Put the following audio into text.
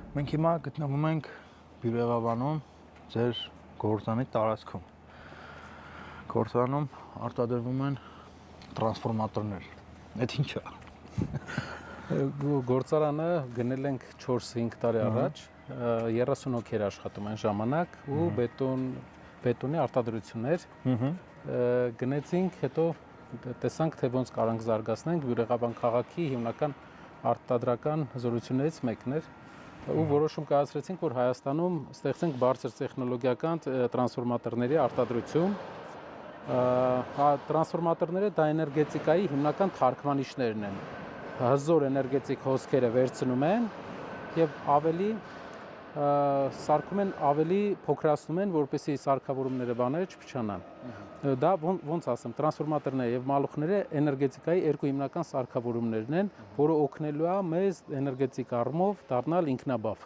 Մենք հիմա գտնվում ենք Բյուրեղաբանում ձեր գործանի տարածքում։ Գործանում արտադրվում են տրանսֆորմատորներ։ Այդ ինչ է։ Գործարանը գնել ենք 4-5 տարի առաջ, 30 հոգի աշխատում այն ժամանակ ու բետոնի արտադրություններ գնեցինք, հետո տեսանք, թե ոնց կարանք զարգացնենք, Բյուրեղաբան քաղաքի հիմնական արտադրական զորություններից մեկն էր ու որոշում կայացրեցինք, որ Հայաստանում ստեղծենք բարձր տեխնոլոգիական տրանսֆորմատորների արտադրություն։ Տրանսֆորմատորները դա էներգետիկայի հիմնական թարգմանիչներն են։ Հզոր էներգետիկ հոսքերը վերցնում են եւ ավելի սարքում են, ավելի փոքրացնում են, որպեսզի սարքավորումները բաները չփչանան։ Դա ոնց ասեմ, տրանսֆորմատորները եւ մալուխները էներգետիկայի երկու հիմնական սարքավորումներն են, որը օգնելու է մեզ էներգետիկ առումով դառնալ ինքնաբավ։